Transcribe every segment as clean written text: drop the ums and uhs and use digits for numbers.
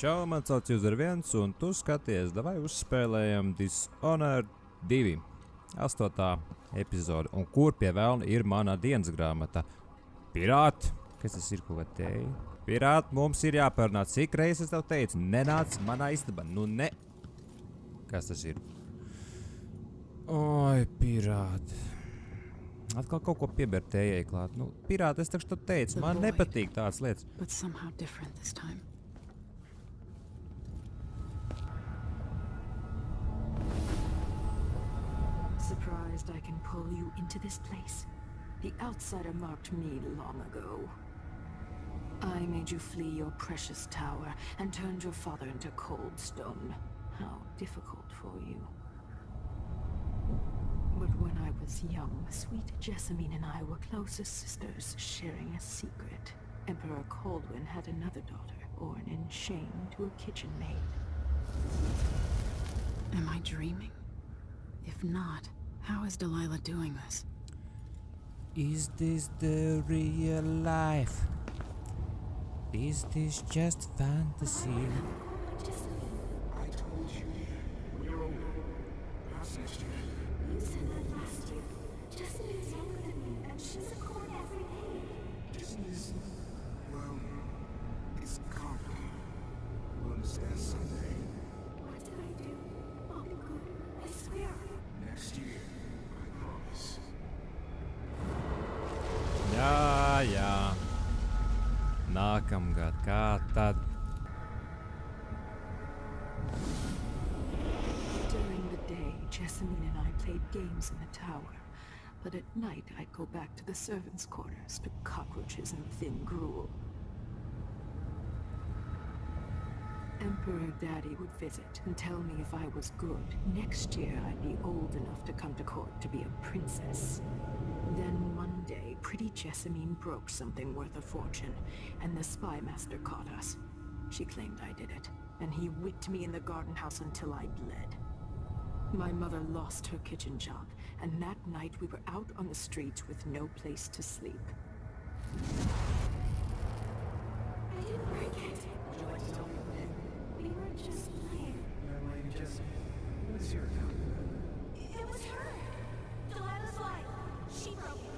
Čau, man sauc Uzspelejam, un tu skaties Davai Uzspelejam Dishonered 2. 8. epizode. Un kur pie velna ir mana dienas grāmata? Pirāti! Kas tas ir, ko tēji? Pirāti, mums ir jāparunā. Cik reizes es tev teicu, nenāc manā istabā. Nu ne. Kas tas ir? Oi, pirāti. Atkal kaut ko piebērt tējai klāt. Nu, pirāti, es taču tev teicu, man nepatīk tādas lietas. But somehow different this time. Surprised I can pull you into this place? The outsider marked me long ago. I made you flee your precious tower and turned your father into cold stone. How difficult for you. But when I was young, sweet Jessamine and I were closest sisters, sharing a secret. Emperor Coldwin had another daughter, born in shame to a kitchen maid. Am I dreaming? If not, how is Delilah doing this? Is this the real life? Is this just fantasy? I told you. When you're older, perhaps next year. You said that last year. Jessamine is younger than me, and she's a court every day. Business, well, it's complicated. We'll understand someday. What did I do? I'll be good. I swear. Next year, I promise. Jā. Nākamgad, kā tad? During the day, Jessamine and I played games in the tower. But at night, I'd go back to the servants' quarters to cockroaches and thin gruel. Emperor Daddy would visit and tell me if I was good. Next year, I'd be old enough to come to court to be a princess. Then one day, pretty Jessamine broke something worth a fortune, and the spy master caught us. She claimed I did it, and he whipped me in the garden house until I bled. My mother lost her kitchen job, and that night we were out on the streets with no place to sleep. I didn't break it. Would you like to tell me what happened? We were just playing. Young lady Jessamine, what is your account? It was her. Delilah's lie. She broke it.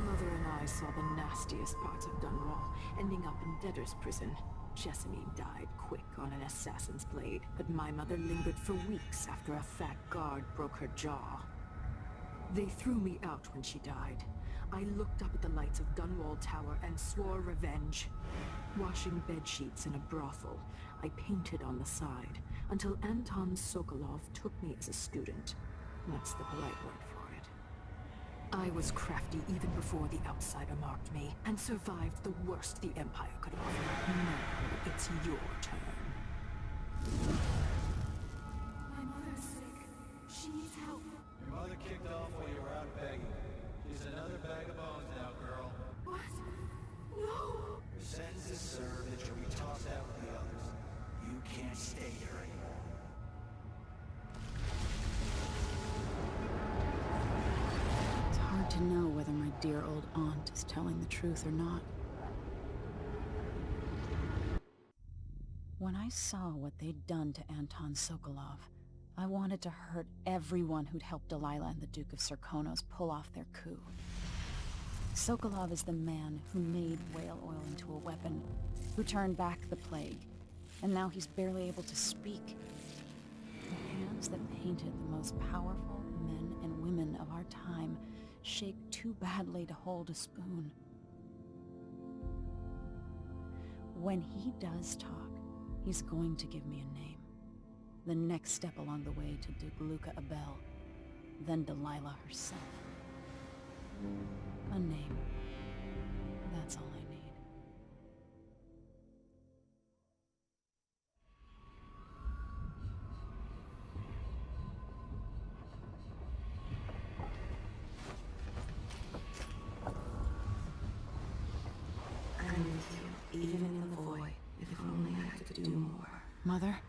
Mother and I saw the nastiest parts of Dunwall, ending up in debtor's prison. Jessamine died quick on an assassin's blade, but my mother lingered for weeks after a fat guard broke her jaw. They threw me out when she died. I looked up at the lights of Dunwall Tower and swore revenge. Washing bedsheets in a brothel, I painted on the side, until Anton Sokolov took me as a student. That's the polite word for it. I was crafty even before the outsider marked me, and survived the worst the Empire could offer. Now it's your turn. My mother's sick. She needs help. Your mother kicked off while you were out begging. She's another bag of bones now, girl. What? No! Your sentence is served and you'll be tossed out with the others. You can't stay here anymore. It's hard to know whether my dear old aunt is telling the truth or not. When I saw what they'd done to Anton Sokolov, I wanted to hurt everyone who'd helped Delilah and the Duke of Serkonos pull off their coup. Sokolov is the man who made whale oil into a weapon, who turned back the plague, and now he's barely able to speak. The hands that painted the most powerful men and women of our time shake too badly to hold a spoon. When he does talk, he's going to give me a name. The next step along the way to Duke Luca Abel, then Delilah herself. A name. That's all I need. I'm with you, even in the void, if only I could do more. Mother?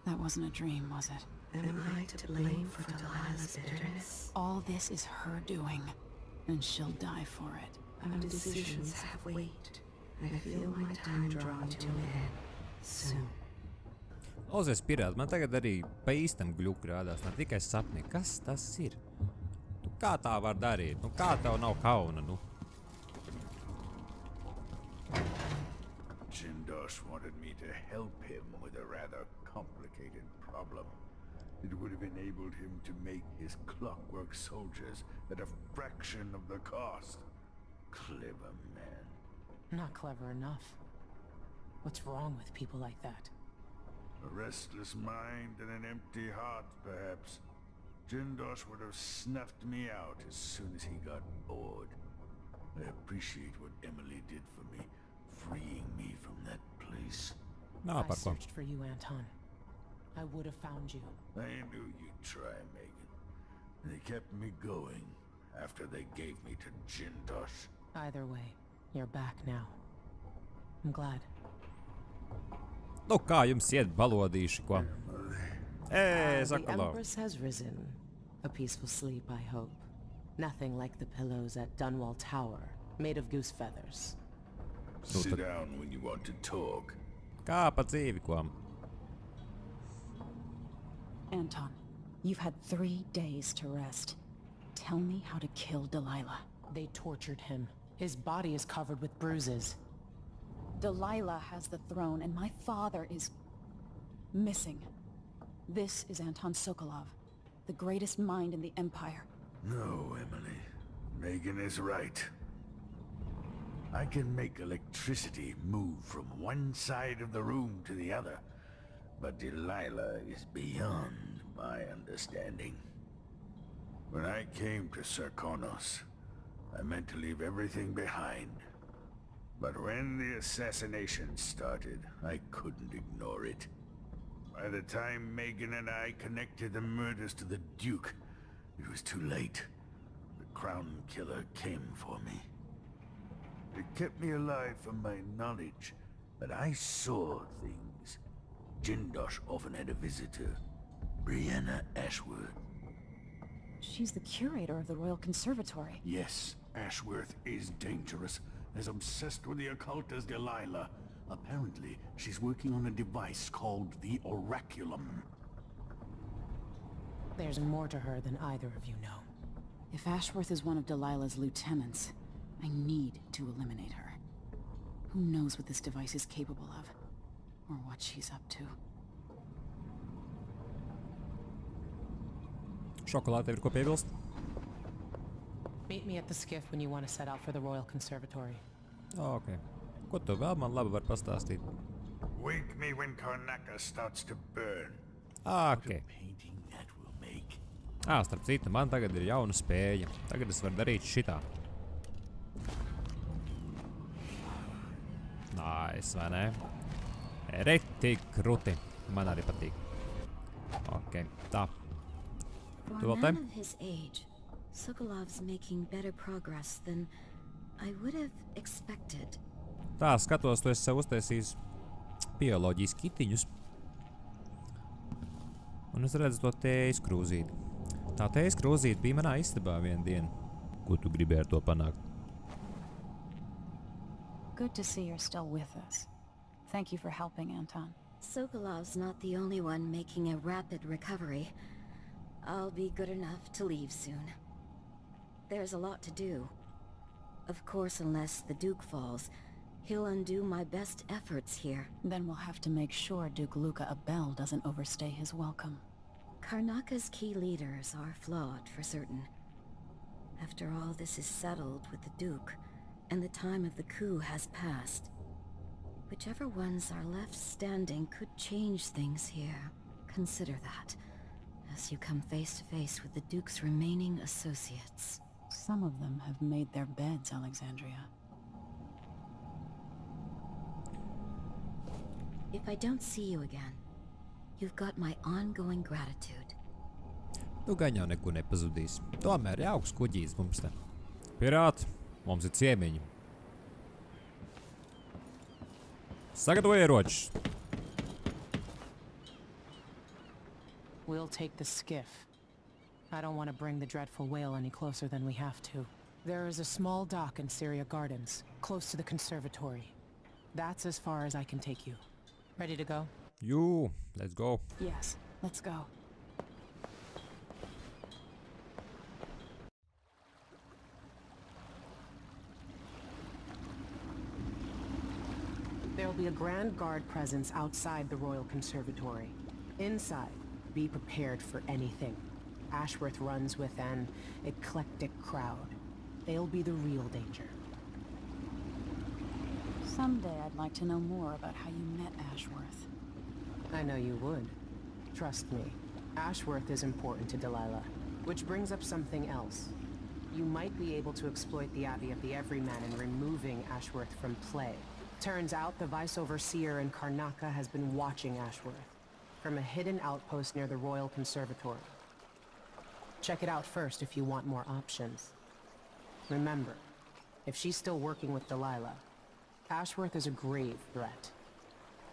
That wasn't a dream, was it? Am I to blame for Delilah's bitterness? All this is her doing, and she'll die for it. Our decisions have weight. I feel my time drawing to an end soon. Klausies, pirāt, man tagad arī pa īstam gļuku rādās, ne tikai sapnī. Kas tas ir? Nu, kā tā var darīt? Nu, kā tev nav kauna, nu? Jindosh wanted me to help him with a rather complicated problem. It would have enabled him to make his clockwork soldiers at a fraction of the cost. Clever man. Not clever enough. What's wrong with people like that? A restless mind and an empty heart, perhaps. Jindosh would have snuffed me out as soon as he got bored. I appreciate what Emily did for me, freeing me from that place. Nā, I par ko. searched for you, Anton. I would have found you. I knew you'd try, Megan. They kept me going after they gave me to Jindosh. Either way, you're back now. I'm glad. Nu, kā jums iet balodīši, ko? The Sakalo. Empress has risen. A peaceful sleep, I hope. Nothing like the pillows at Dunwall Tower, made of goose feathers. Sit down when you want to talk. Kā pa dzīvi, ko? Anton, you've had 3 days to rest. Tell me how to kill Delilah. They tortured him. His body is covered with bruises. Delilah has the throne, and my father is missing. This is Anton Sokolov, the greatest mind in the Empire. No, Emily. Megan is right. I can make electricity move from one side of the room to the other, but Delilah is beyond my understanding. When I came to Sarkonos, I meant to leave everything behind. But when the assassination started, I couldn't ignore it. By the time Megan and I connected the murders to the Duke, it was too late. The Crown Killer came for me. It kept me alive from my knowledge, but I saw things. Jindosh often had a visitor, Brianna Ashworth. She's the curator of the Royal Conservatory. Yes, Ashworth is dangerous, as obsessed with the occult as Delilah. Apparently, she's working on a device called the Oraculum. There's more to her than either of you know. If Ashworth is one of Delilah's lieutenants, I need to eliminate her. Who knows what this device is capable of? Or what she's up to. Šokolāde tev ir ko piebilst? Meet me at the skiff when you want to set out for the Royal Conservatory. Ok. Ko tu vēl man labi var pastāstīt? Wake me when Karnaka starts to burn. Ok. Painting that will make. Starp citu, man tagad ir jauna spēja. Tagad es varu darīt šitā. Nice, vai ne? Reti kruti. Man arī patīk. Ok, tā. For a man of his age, Sokolov's making better progress than I would have expected. Tā, skatos, tu esi sev uztaisījis bioloģijas kitiņus. Un es redzu to tējas krūzīti. Tā tējas krūzīte bija manā istabā vienu dienu. Ko tu gribēji ar to panākt? Good to see you're still with us. Thank you for helping, Anton. Sokolov's not the only one making a rapid recovery. I'll be good enough to leave soon. There's a lot to do. Of course, unless the Duke falls, he'll undo my best efforts here. Then we'll have to make sure Duke Luca Abel doesn't overstay his welcome. Karnaka's key leaders are flawed, for certain. After all this is settled with the Duke, and the time of the coup has passed, whichever ones are left standing could change things here. Consider that, as you come face to face with the Duke's remaining associates. Some of them have made their beds, Alexandria. If I don't see you again, you've got my ongoing gratitude. Tu gan jau neko nepazudīs. Tomēr ir augsts kuģīs mums te. Pirāti, mums ir ciemiņi. Sagatavoju ieročus. We'll take the skiff. I don't want to bring the dreadful whale any closer than we have to. There is a small dock in Syria Gardens, close to the Conservatory. That's as far as I can take you. Ready to go? Let's go. Yes, let's go. There will be a Grand Guard presence outside the Royal Conservatory. Inside, be prepared for anything. Ashworth runs with an eclectic crowd. They'll be the real danger. Someday I'd like to know more about how you met Ashworth. I know you would. Trust me. Ashworth is important to Delilah. Which brings up something else. You might be able to exploit the Abbey of the Everyman in removing Ashworth from play. Turns out the Vice Overseer in Karnaca has been watching Ashworth from a hidden outpost near the Royal Conservatory. Check it out first if you want more options. Remember, if she's still working with Delilah, Ashworth is a grave threat.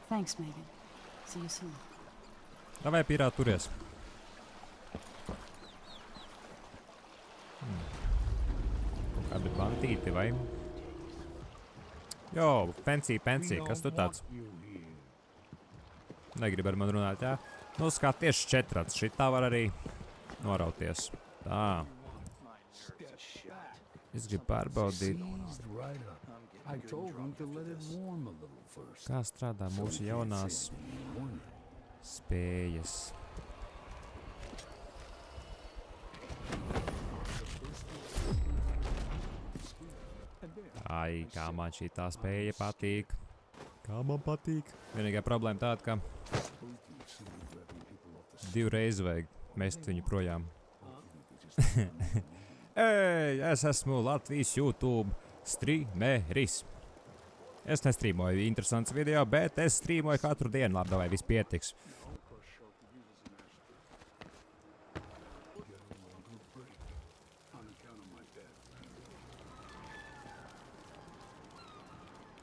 Thanks, Megan. See you soon. Davai, pirāt, turies. Kaut kādi bantīti, vai? Jo, pensī, kas tu tāds? Negrib ar man runāt, jā? Nu, skāt tieši 4, šitā var arī norauties. Tā. Es gribu pārbaudīt, kā strādā mūsu jaunās spējas. Ai, kā man šī tā spēja patīk. Kā man patīk. Vienīgā problēma tāda, ka 2 reizes vajag mest viņu projām. Ei, es esmu Latvijas YouTube streameris. Es nestrīmoju interesants video, bet es strīmoju katru dienu. Labi, vai viss pietiks.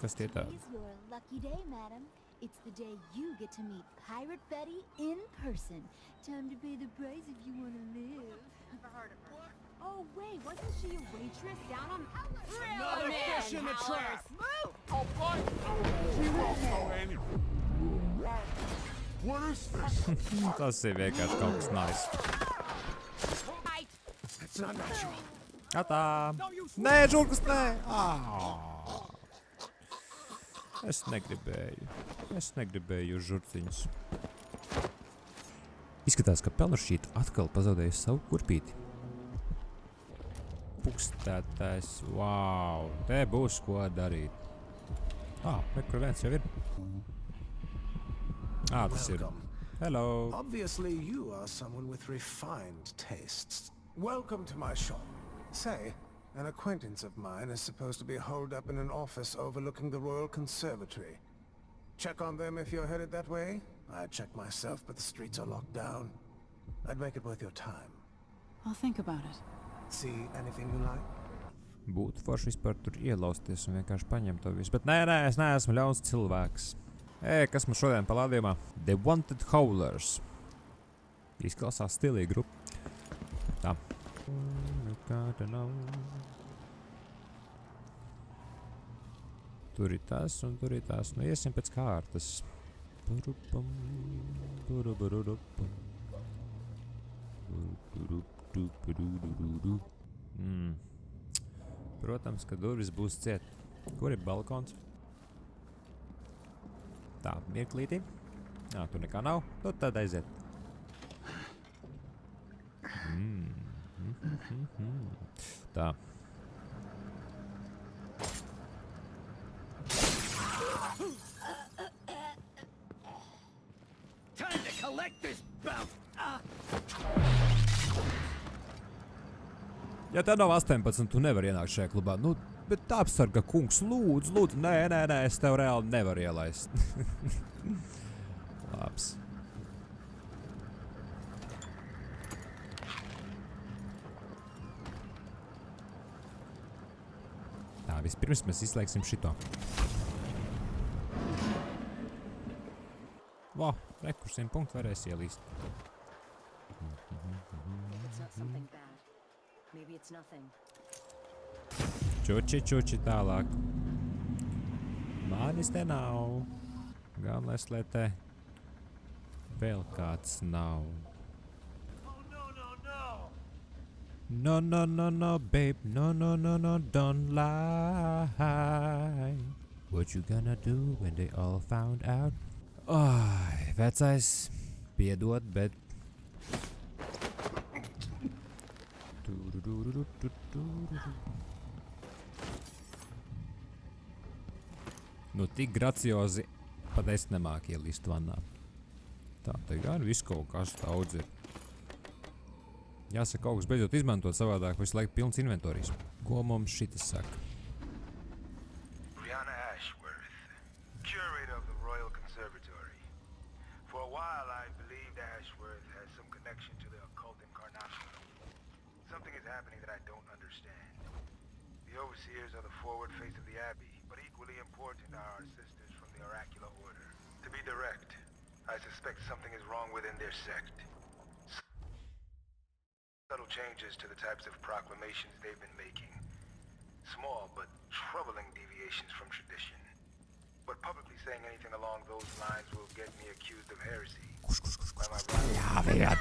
Kas tie tādi? Today's your lucky day, madam. It's the day you get to meet Pirate Betty in person. Time to pay the price if you want to live. Never heard of her. Oh, wait, wasn't she a waitress down on... Another fish in the trap! Oh, boy! She won't go in! What is this? Tas ir vienkārši kaut kas nice. It's not natural. Atā! Nē, žurkas, nē! Es negribēju žurciņus. Izskatās, ka pelnušķīta atkal pazaudējusi savu kurpīti. Pukstētājs, wow, te būs ko darīt. Kur viens jau ir. Tas ir. Hello. Obviously you are someone with refined tastes. Welcome to my shop. Say, an acquaintance of mine is supposed to be holed up in an office overlooking the Royal Conservatory. Check on them if you're headed that way. I'd check myself, but the streets are locked down. I'd make it worth your time. I'll think about it. See anything you like? Būtu forši vispār tur ielausties un vienkārši paņemt to visu. Bet nē, es neesmu ļauns cilvēks. Kas mums šodien palādījumā? The Wanted Howlers. Izklausās stilīgi grupa. Tā. Tur ir tas un tur ir tas. Nu, iesim pēc kārtas. Protams, ka durvis būs ciet. Kur ir balkons? Tā, mirklītī. Tur nekā nav. Nu, tad aiziet. Tā. Time to collect this bounce! Ja tev nav 18, tu nevari ienākt šajā klubā. Nu, bet apsarga kungs, lūdzu. Nē, es tev reāli nevaru ielaist. Labs. Tā, vispirms mēs izslēgsim šito. Kur 100 punktu varēs ielīst. It's not something bad. Maybe it's nothing. Čuči tālāk. Manis te nav. Galvenais, lai te vēl kāds nav. No, babe. No, don't lie. What you gonna do when they all found out? Ai, vecais, piedod, bet... Nu, tik graciozi pat es nemāku ielīst vannā. Tā, te gan viss kaut kas daudz ir. Jāsaka, kaut kas beidzot izmantot savādāk, visu laiku pilns inventorijas. Ko mums šitas saka? Ashworth, curator of the Royal Conservatory. For a while, I believed Ashworth has some connection to the occult incarnation. Something is happening that I don't understand. The overseers are the forward face of the Abbey, but equally important are our sisters from the oracular order. To be direct, I suspect something is wrong within their sect. Subtle changes to the types of proclamations they've been making. Small but troubling deviations from tradition. But publicly saying anything along those lines will get me accused of heresy. By my rival.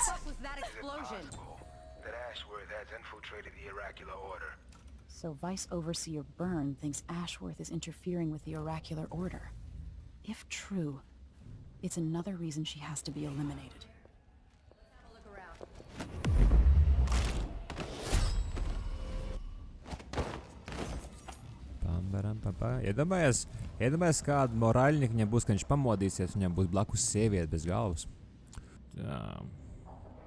What was that explosion? Is it possible that Ashworth has infiltrated the oracular order? So Vice Overseer Byrne thinks Ashworth is interfering with the oracular order. If true, it's another reason she has to be eliminated. Look around. Iedomājies, kāda morāļņa viņam būs, ka viņš pamodīsies, viņam būs blakus sieviete bez galvas. Tā.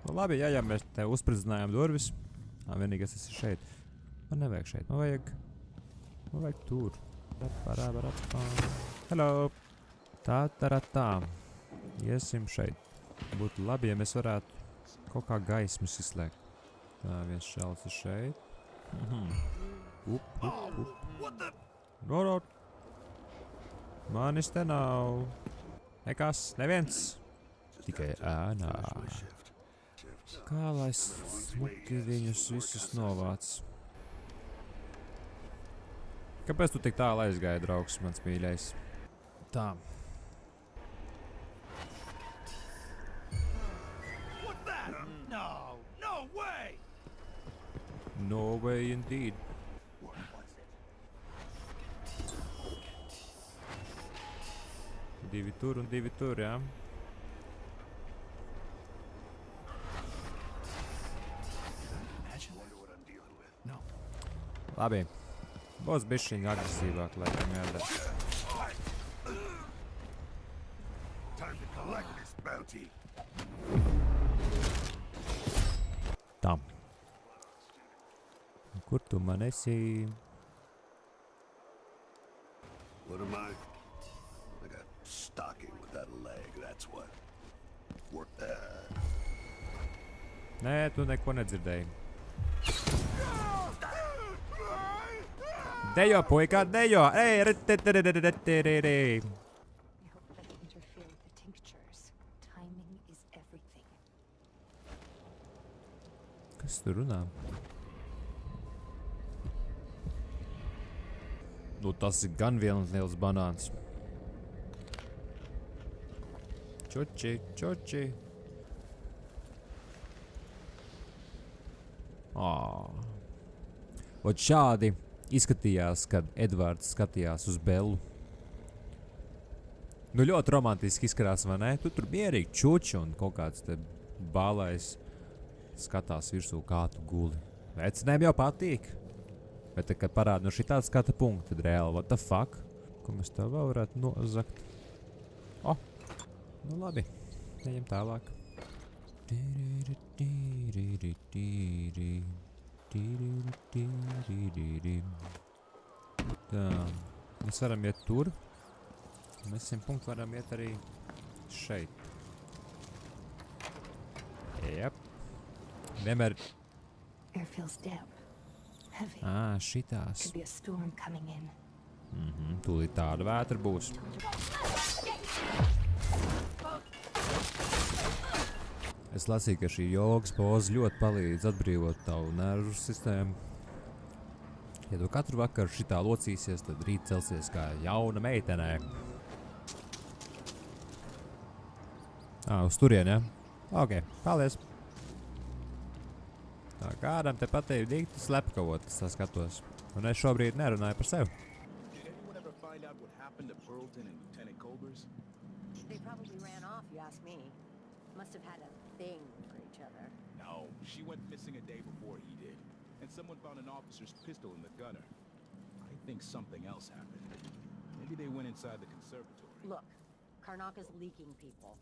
Nu labi, jā, mēs te uzspridzinājām durvis. Vienīgais tas ir šeit. Man nevajag šeit, man vajag tur. Hello! Tā. Iesim šeit. Būtu labi, ja mēs varētu kaut kā gaismas izslēgt. Tā, viens šāds ir šeit. Up. No. Manis te nav. Nekas, neviens. Tikai ēnā. Kā lai smuki viņus visus novāc? Kāpēc tu tik tālu aizgāji, draugs, mans mīļais? Tā. No way indeed. Divi tur un divi tur, jā. Labi. Būs bišķiņ agresīvāk, lai tam jādara. Tā. Kur tu man esi? What am I? Like a stocking without a leg, that's what. Work that. Nē, tu neko nedzirdēji. Dejo, puikā, dejo! Ej, I hope it doesn't interfere with the tinctures. Timing is everything. Kas tu runā? Nu, tas ir gan viens liels banāns. Čoči. Ot šādi izskatījās, kad Edvards skatījās uz Bellu. Nu, ļoti romantiski izskatās, vai ne? Tu tur mierīgi čuči un kaut kāds te bālais skatās virsū, kā tu guli. Vecinēm jau patīk. Bet, kad parāda no šitāda skata punkta, tad reāli, what the fuck? Ko mēs tev vēl varētu nozakt? Nu labi, ejam tālāk. Tā, mēs varam iet tur. Mēs 100 punktu varam iet arī šeit. Jep. Vienmēr... Air feels damp. Heavy. Šitās. Could be a storm coming in. Tūlīt tāda vētra būs. Es lasīju, ka šī jogas poza ļoti palīdz atbrīvot tavu nervu sistēmu. Ja tu katru vakaru šitā locīsies, tad rīt celsies kā jauna meitenē. Uz turien, ja? Ok, paldies. Tā, kādam te patīk dikti slepkavot, tas skatos. Un es šobrīd nerunāju par sevi. They probably ran off, you ask me. Must have had a thing for each other. No, she went missing a day before he did. And someone found an officer's pistol in the gunner. I think something else happened. Maybe they went inside the conservatory. Look, Karnaka's leaking people.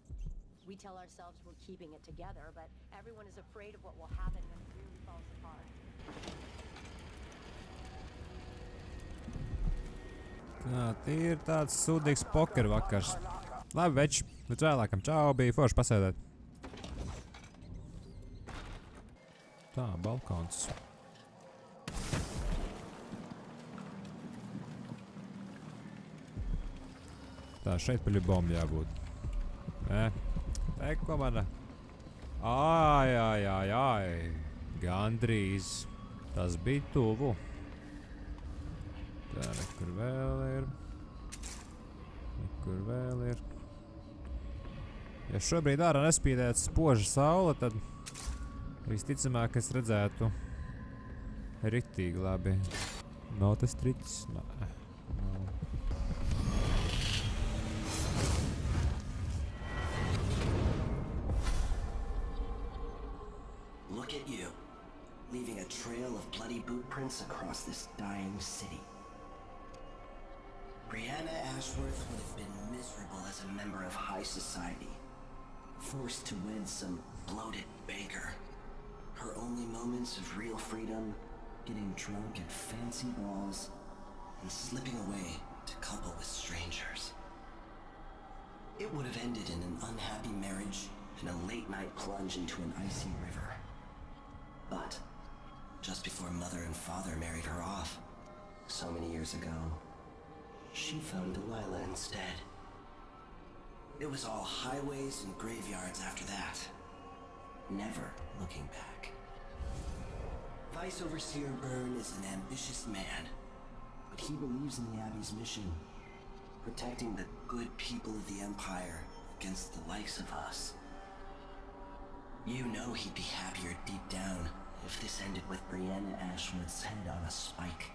We tell ourselves we're keeping it together, but everyone is afraid of what will happen when it really falls apart. Tā, ir tāds sūdīgs poker vakars. Labi, veči, līdz vēlākam. Čau, bija forši pasēdēt. Tā, balkons. Tā, šeit paļu bombu jābūt. Ko mana? Ai. Gandrīz. Tas bija tuvu. Tā, nekur vēl ir. Ja šobrīd ārā nespīdētu spoža saule, tad visticamāk es redzētu ritīgi labi. Nav tas triķis? Nē. Look at you, leaving a trail of bloody boot prints across this dying city. Brianna Ashworth would have been miserable as a member of high society, forced to wed some bloated banker. Her only moments of real freedom, getting drunk at fancy balls, and slipping away to couple with strangers. It would have ended in an unhappy marriage and a late-night plunge into an icy river. But just before Mother and Father married her off, so many years ago, she found Delilah instead. It was all highways and graveyards after that, never looking back. Vice Overseer Byrne is an ambitious man, but he believes in the Abbey's mission, protecting the good people of the Empire against the likes of us. You know he'd be happier deep down if this ended with Brianna Ashworth's head on a spike.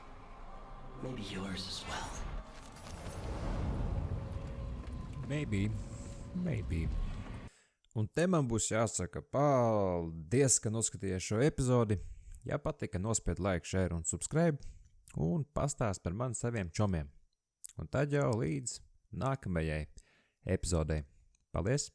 Maybe yours as well. Maybe. Un te man būs jāsaka paldies, ka noskatījies šo epizodi. Ja patika, nospied like, share un subscribe. Un pastāst par mani saviem čomiem. Un tad jau līdz nākamajai epizodei. Paldies!